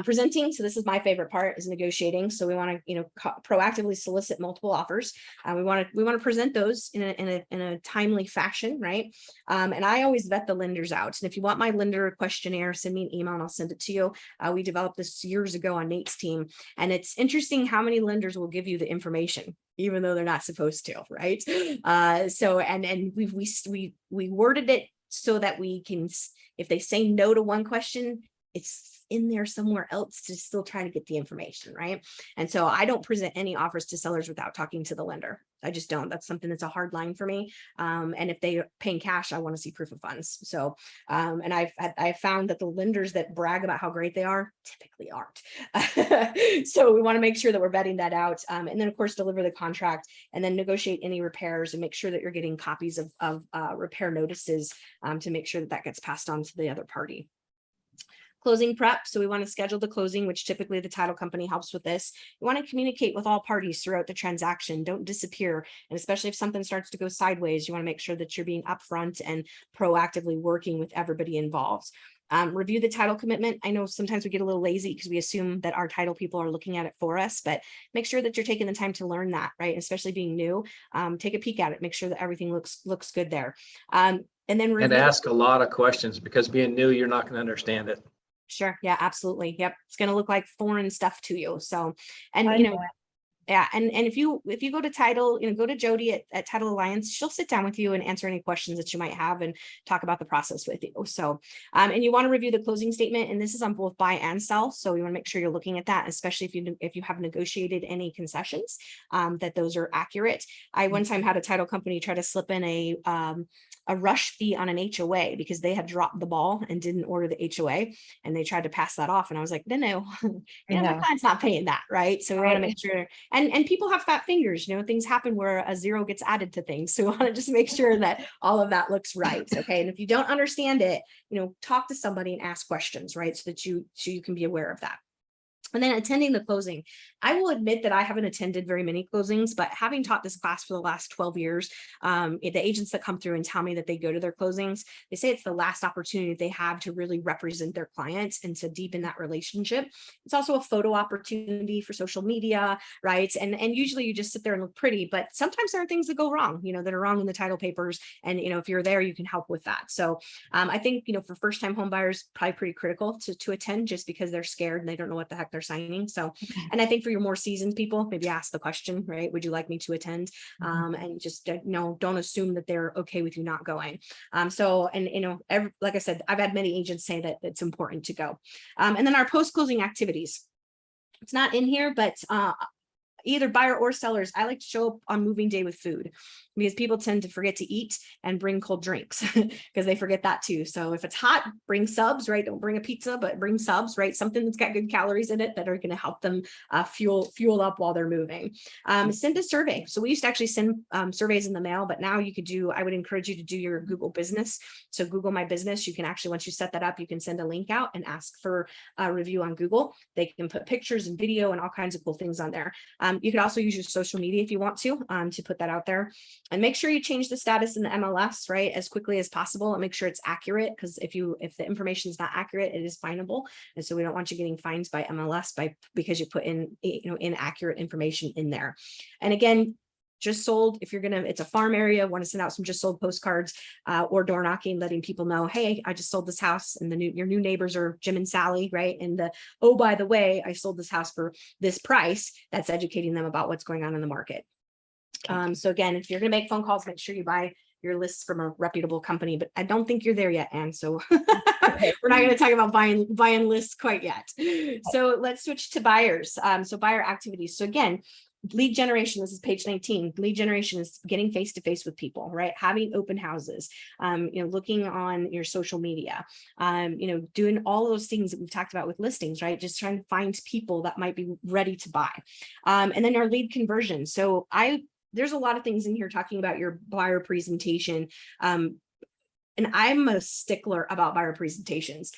S2: Presenting. So this is my favorite part, is negotiating. So we want to, proactively solicit multiple offers. We want to present those in a timely fashion, right? And I always vet the lenders out. And if you want my lender questionnaire, send me an email and I'll send it to you. We developed this years ago on Nate's team, and it's interesting how many lenders will give you the information, even though they're not supposed to, right? So we worded it so that we can, if they say no to one question, it's in there somewhere else to still try to get the information, right? And so I don't present any offers to sellers without talking to the lender. I just don't. That's something that's a hard line for me. And if they are paying cash, I want to see proof of funds. So, and I've found that the lenders that brag about how great they are typically aren't. So we want to make sure that we're vetting that out. And then of course, deliver the contract and then negotiate any repairs and make sure that you're getting copies of repair notices to make sure that that gets passed on to the other party. Closing prep. So we want to schedule the closing, which typically the title company helps with this. You want to communicate with all parties throughout the transaction. Don't disappear. And especially if something starts to go sideways, you want to make sure that you're being upfront and proactively working with everybody involved. Review the title commitment. I know sometimes we get a little lazy because we assume that our title people are looking at it for us, but make sure that you're taking the time to learn that, right? Especially being new, take a peek at it, make sure that everything looks good there. And then
S1: ask a lot of questions, because being new, you're not going to understand it.
S2: Sure. Yeah, absolutely. Yep. It's going to look like foreign stuff to you. So, and yeah. And if you go to title, go to Jody at Title Alliance, she'll sit down with you and answer any questions that you might have and talk about the process with you. So, and you want to review the closing statement, and this is on both buy and sell. So you want to make sure you're looking at that, especially if you have negotiated any concessions, that those are accurate. I one time had a title company try to slip in a rush fee on an HOA because they had dropped the ball and didn't order the HOA, and they tried to pass that off. And I was like, no, my client's not paying that, right? So we want to make sure, and people have fat fingers, things happen where a zero gets added to things. So we want to just make sure that all of that looks right. Okay. And if you don't understand it, talk to somebody and ask questions, right? So that you can be aware of that. And then attending the closing. I will admit that I haven't attended very many closings, but having taught this class for the last 12 years, the agents that come through and tell me that they go to their closings, they say it's the last opportunity they have to really represent their clients and to deepen that relationship. It's also a photo opportunity for social media, right? And usually you just sit there and look pretty, but sometimes there are things that go wrong, that are wrong in the title papers. And, if you're there, you can help with that. So I think, for first-time home buyers, probably pretty critical to attend, just because they're scared and they don't know what the heck they're signing. So, and I think for your more seasoned people, maybe ask the question, right? Would you like me to attend? And just, don't assume that they're okay with you not going. So, and, like I said, I've had many agents say that it's important to go. And then our post-closing activities. It's not in here, but either buyer or sellers, I like to show up on moving day with food, because people tend to forget to eat and bring cold drinks because they forget that too. So if it's hot, bring subs, right? Don't bring a pizza, but bring subs, right? Something that's got good calories in it that are going to help them fuel up while they're moving. Send a survey. So we used to actually send surveys in the mail, but now you could I would encourage you to do your Google business. So Google My Business, you can actually, once you set that up, you can send a link out and ask for a review on Google. They can put pictures and video and all kinds of cool things on there. You could also use your social media if you want to put that out there. And make sure you change the status in the MLS, right, as quickly as possible, and make sure it's accurate, because if the information is not accurate, it is finable. And so we don't want you getting fines by MLS because you put in inaccurate information in there. And again, just sold, if it's a farm area, want to send out some just sold postcards or door knocking, letting people know, hey, I just sold this house, and your new neighbors are Jim and Sally, right? And oh, by the way, I sold this house for this price. That's educating them about what's going on in the market. So again, if you're going to make phone calls, make sure you buy your lists from a reputable company, but I don't think you're there yet, Anne. So we're not going to talk about buying lists quite yet. So let's switch to buyers. So buyer activities. So again, lead generation, this is page 19. Lead generation is getting face-to-face with people, right? Having open houses, looking on your social media, doing all those things that we've talked about with listings, right? Just trying to find people that might be ready to buy. And then our lead conversion. So there's a lot of things in here talking about your buyer presentation. And I'm a stickler about buyer presentations.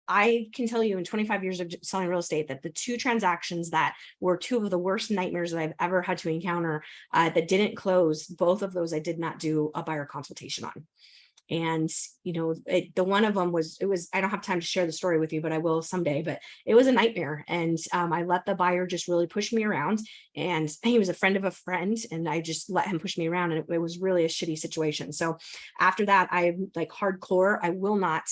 S2: I can tell you in 25 years of selling real estate that the two transactions that were two of the worst nightmares that I've ever had to encounter that didn't close, both of those I did not do a buyer consultation on. And, the one of them was, I don't have time to share the story with you, but I will someday, but it was a nightmare. And I let the buyer just really push me around, and he was a friend of a friend, and I just let him push me around, and it was really a shitty situation. So after that, I like hardcore, I will not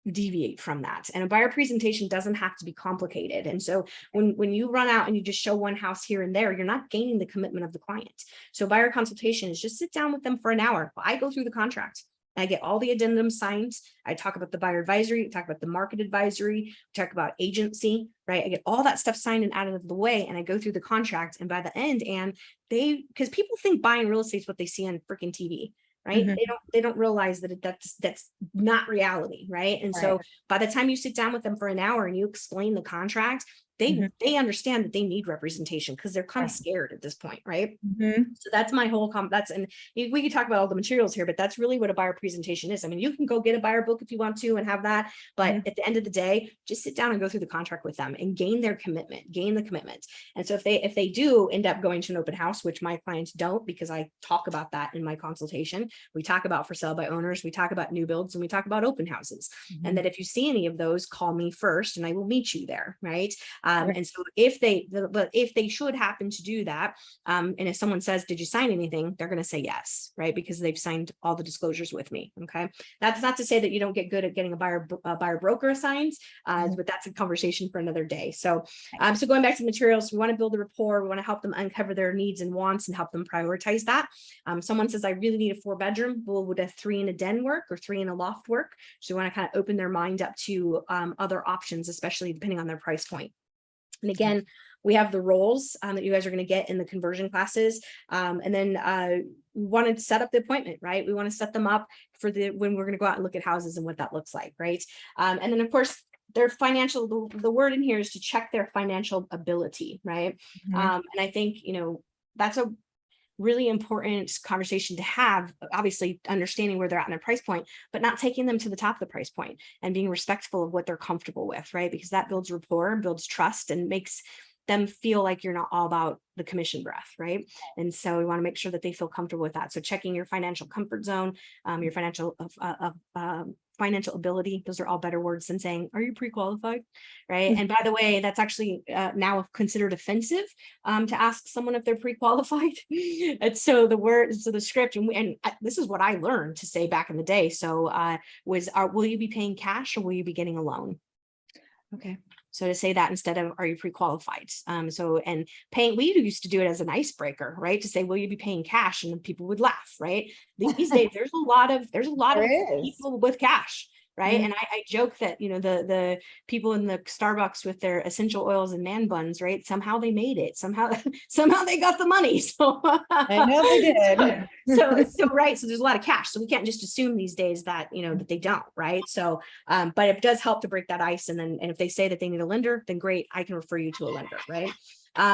S2: deviate from that. And a buyer presentation doesn't have to be complicated. And so when you run out and you just show one house here and there, you're not gaining the commitment of the client. So buyer consultation is just sit down with them for an hour. I go through the contract. I get all the addendums signed. I talk about the buyer advisory, talk about the market advisory, talk about agency, right? I get all that stuff signed and out of the way, and I go through the contract. And by the end, and because people think buying real estate is what they see on freaking TV, right?
S3: Mhm.
S2: They don't realize that that's not reality, right? And so by the time you sit down with them for an hour and you explain the contract, they understand that they need representation, because they're kind of scared at this point, right? So that's my whole and we could talk about all the materials here, but that's really what a buyer presentation is. I mean, you can go get a buyer book if you want to and have that, but at the end of the day, just sit down and go through the contract with them and gain the commitment. And so if they do end up going to an open house, which my clients don't, because I talk about that in my consultation, we talk about for sale by owners, we talk about new builds, and we talk about open houses. And that if you see any of those, call me first and I will meet you there, right? And so if they should happen to do that, and if someone says, did you sign anything? They're going to say yes, right? Because they've signed all the disclosures with me. Okay. That's not to say that you don't get good at getting a buyer broker assigned, but that's a conversation for another day. So, so going back to the materials, we want to build a rapport. We want to help them uncover their needs and wants and help them prioritize that. Someone says, I really need a 4-bedroom. Well, would a 3 and a den work, or 3 and a loft work? So we want to kind of open their mind up to other options, especially depending on their price point. And again, we have the roles that you guys are going to get in the conversion classes. And then we want to set up the appointment, right? We want to set them up for when we're going to go out and look at houses and what that looks like, right? And then of course, their financial, the word in here is to check their financial ability, right? And I think, that's a really important conversation to have, obviously understanding where they're at in their price point, but not taking them to the top of the price point, and being respectful of what they're comfortable with, right? Because that builds rapport, builds trust, and makes them feel like you're not all about the commission breath, right? And so we want to make sure that they feel comfortable with that. So checking your financial comfort zone, your financial ability, those are all better words than saying, are you pre-qualified, right? And by the way, that's actually now considered offensive to ask someone if they're pre-qualified. And so the script, and this is what I learned to say back in the day. So will you be paying cash, or will you be getting a loan?
S3: Okay.
S2: So to say that instead of, are you pre-qualified? And paying, we used to do it as an icebreaker, right? To say, will you be paying cash? And then people would laugh, right? These days, there's a lot of people with cash, right? And I joke that, the people in the Starbucks with their essential oils and man buns, right? Somehow they made it. Somehow they got the money. So
S3: I know they did.
S2: So right. So there's a lot of cash. So we can't just assume these days that, that they don't, right? So, but it does help to break that ice. And if they say that they need a lender, then great, I can refer you to a lender, right?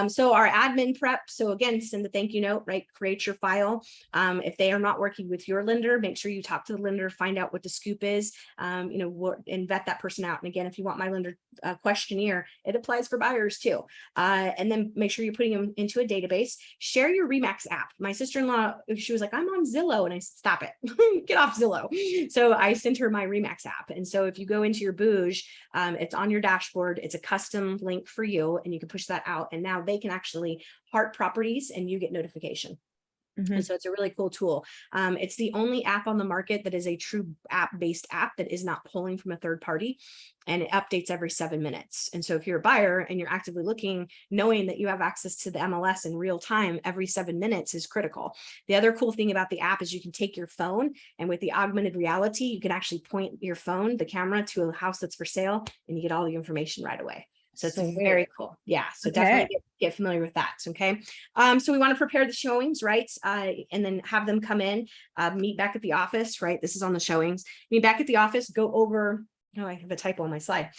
S2: So our admin prep. So again, send the thank you note, right? Create your file. If they are not working with your lender, make sure you talk to the lender, find out what the scoop is, and vet that person out. And again, if you want my lender questionnaire, it applies for buyers too. And then make sure you're putting them into a database. Share your Remax app. My sister-in-law, she was like, I'm on Zillow, and I said, stop it, get off Zillow. So I sent her my Remax app. And so if you go into your Bouge, it's on your dashboard. It's a custom link for you, and you can push that out. And now they can actually heart properties and you get notification. And so it's a really cool tool. It's the only app on the market that is a true app-based app that is not pulling from a third party, and it updates every 7 minutes. And so if you're a buyer and you're actively looking, knowing that you have access to the MLS in real time every 7 minutes is critical. The other cool thing about the app is you can take your phone, and with the augmented reality, you can actually point your phone, the camera, to a house that's for sale, and you get all the information right away. So it's very cool. Yeah. So definitely get familiar with that. Okay. So we want to prepare the showings, right? And then have them come in, meet back at the office, right? This is on the showings. Meet back at the office, go over. No, I have a typo on my slide.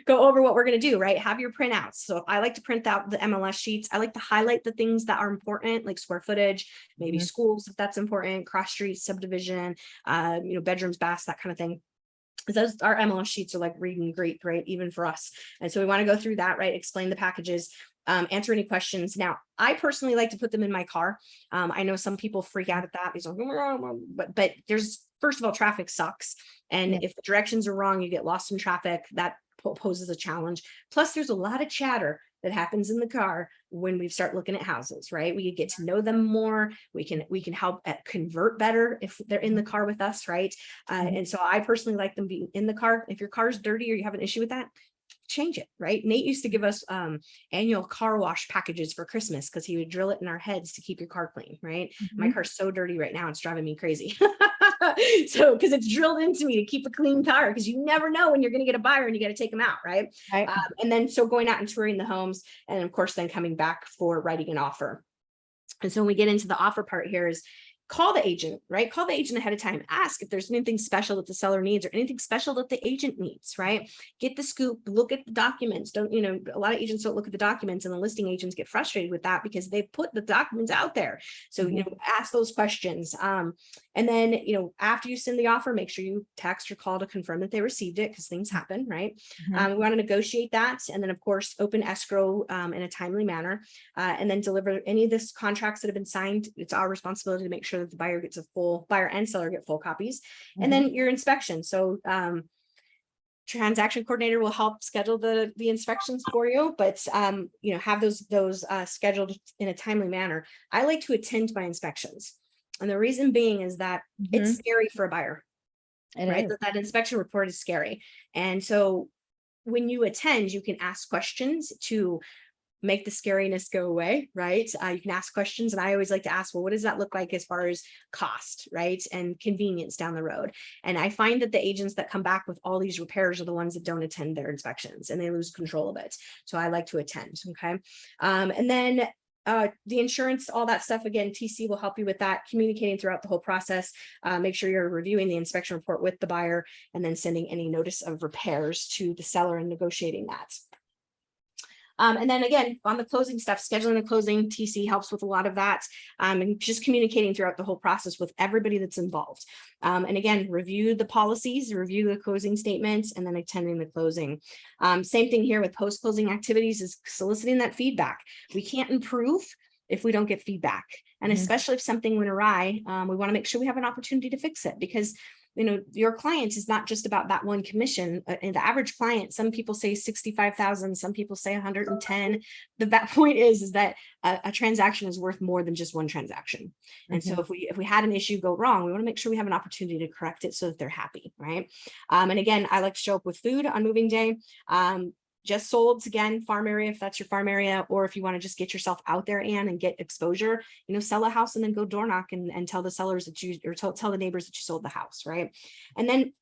S2: Go over what we're going to do, right? Have your printouts. So if I like to print out the MLS sheets, I like to highlight the things that are important, like square footage, maybe schools, if that's important, cross street, subdivision, bedrooms, baths, that kind of thing. Those, our MLS sheets are like read and greet, right? Even for us. And so we want to go through that, right? Explain the packages, answer any questions. Now, I personally like to put them in my car. I know some people freak out at that. But there's first of all, traffic sucks. And
S3: Yeah.
S2: if the directions are wrong, you get lost in traffic. That poses a challenge. Plus, there's a lot of chatter that happens in the car when we start looking at houses, right? We get to know them more. We can help convert better if they're in the car with us, right? And so I personally like them being in the car. If your car's dirty or you have an issue with that, change it, right? Nate used to give us annual car wash packages for Christmas because he would drill it in our heads to keep your car clean, right? My car's so dirty right now, it's driving me crazy. So, because it's drilled into me to keep a clean car, because you never know when you're going to get a buyer and you got to take them out, right?
S3: Right.
S2: And then so going out and touring the homes, and of course then coming back for writing an offer. And so when we get into the offer part here is call the agent, right? Call the agent ahead of time. Ask if there's anything special that the seller needs or anything special that the agent needs, right? Get the scoop, look at the documents. Don't, a lot of agents don't look at the documents, and the listing agents get frustrated with that because they put the documents out there. So, ask those questions. And then, after you send the offer, make sure you text or call to confirm that they received it, because things happen, right? We want to negotiate that. And then of course, open escrow in a timely manner, and then deliver any of this contracts that have been signed. It's our responsibility to make sure that the buyer gets buyer and seller get full copies. And then your inspection. So transaction coordinator will help schedule the inspections for you, but have those scheduled in a timely manner. I like to attend my inspections, and the reason being is that it's scary for a buyer, right? That inspection report is scary, and so when you attend, you can ask questions to make the scariness go away, right? You can ask questions, and I always like to ask, well, what does that look like as far as cost, right? And convenience down the road. And I find that the agents that come back with all these repairs are the ones that don't attend their inspections, and they lose control of it. So I like to attend, okay? And then the insurance, all that stuff, again, TC will help you with that, communicating throughout the whole process. Make sure you're reviewing the inspection report with the buyer, and then sending any notice of repairs to the seller and negotiating that. And then again, on the closing stuff, scheduling the closing, TC helps with a lot of that, and just communicating throughout the whole process with everybody that's involved. And again, review the policies, review the closing statements, and then attending the closing. Same thing here with post-closing activities, is soliciting that feedback. We can't improve if we don't get feedback. And especially if something went awry, we want to make sure we have an opportunity to fix it, because your client is not just about that one commission. And the average client, some people say 65,000, some people say 110. The point is that a transaction is worth more than just one transaction. And so if we had an issue go wrong, we want to make sure we have an opportunity to correct it so that they're happy, right? And again, I like to show up with food on moving day. Just sold, again, farm area, if that's your farm area, or if you want to just get yourself out there and get exposure, sell a house and then go door knock and tell the sellers that you, or tell the neighbors that you sold the house, right? And then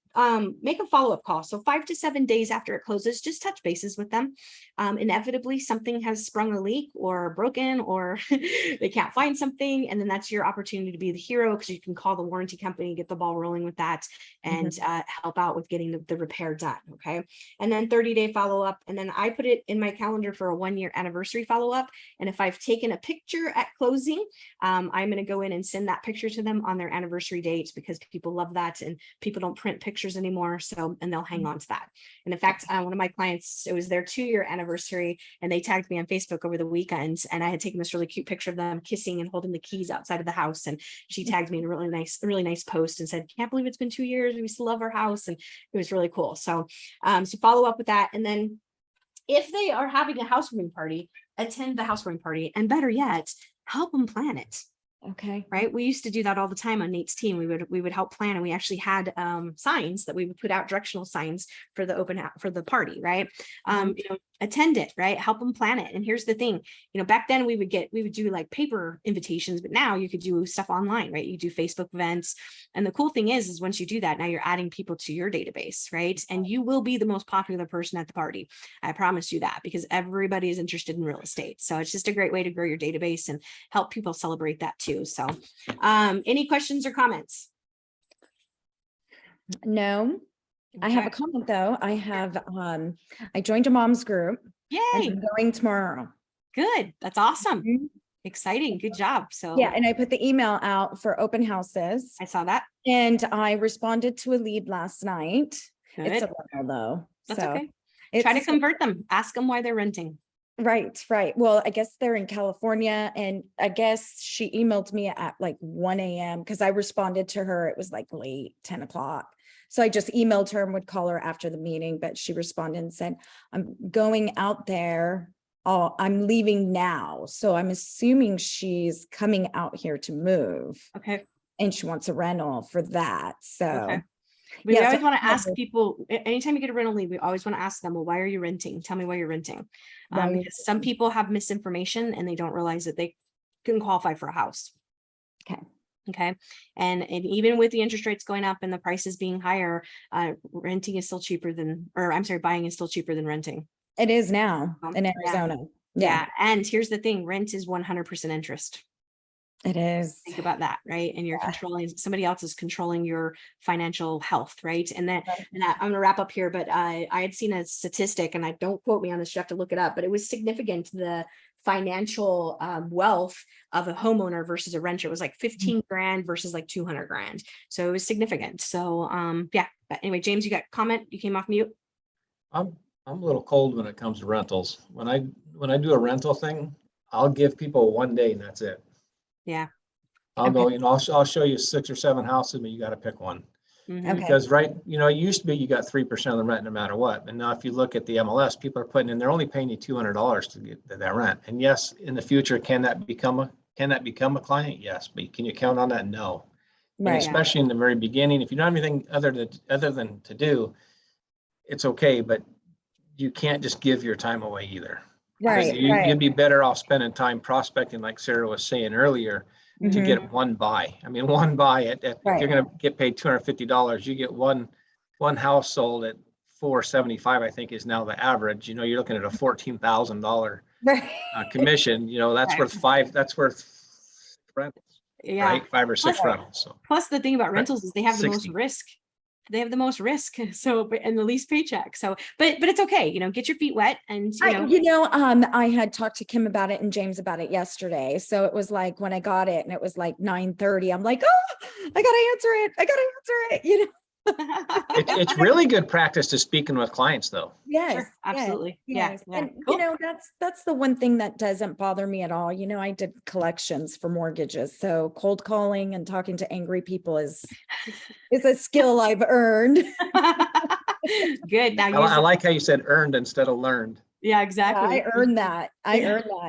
S2: make a follow-up call. So 5 to 7 days after it closes, just touch bases with them. Inevitably, something has sprung a leak or broken, or they can't find something. And then that's your opportunity to be the hero, because you can call the warranty company, get the ball rolling with that, and help out with getting the repair done. Okay. And then 30-day follow-up. And then I put it in my calendar for a 1-year anniversary follow-up. And if I've taken a picture at closing, I'm going to go in and send that picture to them on their anniversary date, because people love that, and people don't print pictures anymore. So, and they'll hang on to that. And in fact, one of my clients, it was their 2-year anniversary, and they tagged me on Facebook over the weekend, and I had taken this really cute picture of them kissing and holding the keys outside of the house. And she tagged me in a really nice post and said, "Can't believe it's been 2 years. We still love our house." And it was really cool. So, so follow up with that. And then if they are having a housewarming party, attend the housewarming party, and better yet, help them plan it.
S3: Okay.
S2: Right. We used to do that all the time on Nate's team. We would help plan, and we actually had signs that we would put out, directional signs for the party. Right. Attend it, right? Help them plan it. And here's the thing, back then we would do like paper invitations, but now you could do stuff online, right? You do Facebook events. And the cool thing is once you do that, now you're adding people to your database, right? And you will be the most popular person at the party. I promise you that, because everybody is interested in real estate. So it's just a great way to grow your database and help people celebrate that too. So any questions or comments?
S3: No. I have a comment though. I have, I joined a mom's group.
S2: Yay.
S3: And I'm going tomorrow.
S2: Good. That's awesome. Exciting. Good job. So
S3: yeah. And I put the email out for open houses.
S2: I saw that.
S3: And I responded to a lead last night.
S2: Good.
S3: It's a rental though.
S2: That's
S3: so
S2: okay. Try to convert them. Ask them why they're renting.
S3: Right. Well, I guess they're in California, and I guess she emailed me at like 1 a.m. because I responded to her. It was like late 10 o'clock. So I just emailed her and would call her after the meeting, but she responded and said, I'm going out there. Oh, I'm leaving now. So I'm assuming she's coming out here to move,
S2: Okay.
S3: and she wants a rental for that. So
S2: Okay. We
S3: yeah,
S2: always
S3: so-
S2: want to ask people, anytime you get a rental lead, we always want to ask them, well, why are you renting? Tell me why you're renting.
S3: Right.
S2: Because some people have misinformation and they don't realize that they can qualify for a house.
S3: Okay.
S2: Okay. And even with the interest rates going up and the prices being higher, renting is still cheaper than, or I'm sorry, buying is still cheaper than renting.
S3: It is now in
S2: Yeah.
S3: Arizona.
S2: Yeah. And here's the thing, rent is 100% interest.
S3: It is.
S2: Think about that, right? And you're controlling, somebody else is controlling your financial health, right? And then, I'm going to wrap up here, but I had seen a statistic, and I don't quote me on this, you have to look it up, but it was significant, the financial wealth of a homeowner versus a renter. It was like 15 grand versus like 200 grand. So it was significant. So yeah, but anyway, James, you got comment? You came off mute.
S1: I'm a little cold when it comes to rentals. When I do a rental thing, I'll give people 1 day and that's it.
S2: Yeah.
S1: I'll go, I'll show you 6 or 7 houses, but you got to pick one.
S2: Mhm.
S3: Okay.
S1: Because it used to be you got 3% of the rent no matter what. And now if you look at the MLS, people are putting in, they're only paying you $200 to get that rent. And yes, in the future, can that become a client? Yes, but can you count on that? No. And
S3: Right.
S1: especially in the very beginning, if you don't have anything other than to do, it's okay, but you can't just give your time away either.
S3: Right.
S1: You'd be better off spending time prospecting, like Sarah was saying earlier, to
S3: Mhm.
S1: get one buy. I mean, one buy if
S3: Right.
S1: you're going to get paid $250, you get one house sold at $475, I think is now the average. You're looking at a $14,000
S3: Right.
S1: commission. That's
S2: Right.
S1: worth rentals,
S2: Yeah.
S1: right? 5 or 6
S2: Plus-
S1: rentals. So
S2: Plus the thing about rentals is they have the most
S1: 60.
S2: risk. They have the most risk. So, and the least paycheck. So, but it's okay. Get your feet wet and,
S3: I had talked to Kim about it and James about it yesterday. So it was like when I got it and it was like 9:30, I'm like, oh, I gotta answer it.
S1: it's really good practice to speaking with clients, though.
S3: Yes,
S2: Sure, absolutely.
S3: yes.
S2: Yeah.
S3: And
S2: Cool.
S3: that's the one thing that doesn't bother me at all. I did collections for mortgages. So cold calling and talking to angry people is a skill I've earned.
S2: Good. Now
S1: I like how you said earned instead of learned.
S2: Yeah, exactly.
S3: I earned that.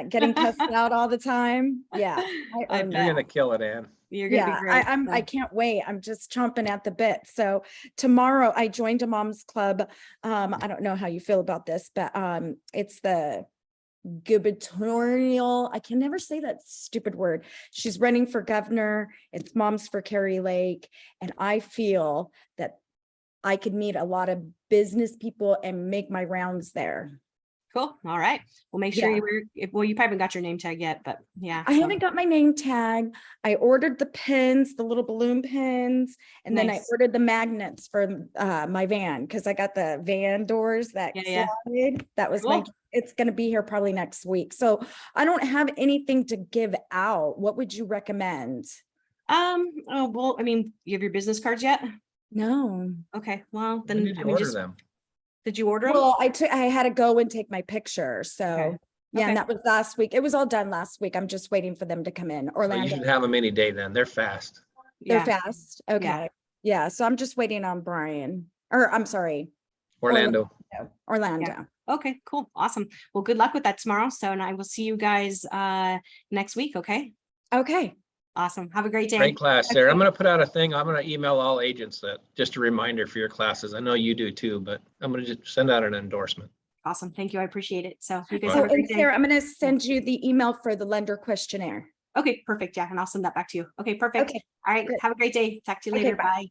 S3: Getting cussed out all the time. Yeah. I earned
S1: You're
S3: that.
S1: gonna kill it, Ann.
S2: You're gonna be great.
S3: I can't wait. I'm just chomping at the bit. So tomorrow I joined a mom's club. I don't know how you feel about this, but it's the gubernatorial. I can never say that stupid word. She's running for governor. It's Moms for Carrie Lake. And I feel that I could meet a lot of business people and make my rounds there.
S2: Cool. All right. Well, make sure you you probably haven't got your name tag yet, but yeah.
S3: I haven't got my name tag. I ordered the pins, the little balloon pins, and then I
S2: Nice.
S3: ordered the magnets for my van because I got the van doors that slide. That was
S2: Cool.
S3: it's going to be here probably next week. So I don't have anything to give out. What would you recommend?
S2: Oh, well, you have your business cards yet?
S3: No.
S2: Okay. Well,
S1: When
S2: then
S1: did you order them?
S2: Did you order them?
S3: Well, I had to go and take my picture. So
S2: Okay.
S3: yeah, and that was last week. It was all done last week. I'm just waiting for them to come in.
S1: Well,
S3: Orlando.
S1: you should have them any day then. They're fast.
S3: They're fast. Okay. Yeah. So I'm just waiting on Brian, or I'm sorry.
S1: Orlando.
S3: Orlando.
S2: Okay, cool. Awesome. Well, good luck with that tomorrow. So, and I will see you guys next week. Okay.
S3: Okay.
S2: Awesome. Have a great day.
S1: Great class, Sarah. I'm going to put out a thing. I'm going to email all agents that just a reminder for your classes. I know you do too, but I'm going to just send out an endorsement.
S2: Awesome. Thank you. I appreciate it. So you guys
S3: Oh,
S2: have a
S3: and
S2: great day.
S3: Sarah, I'm going to send you the email for the lender questionnaire.
S2: Okay, perfect. Yeah. And I'll send that back to you. Okay, perfect.
S3: Okay.
S2: All right.
S3: Great.
S2: Have a great day. Talk to you
S3: Okay,
S2: later.
S3: bye.
S2: Bye.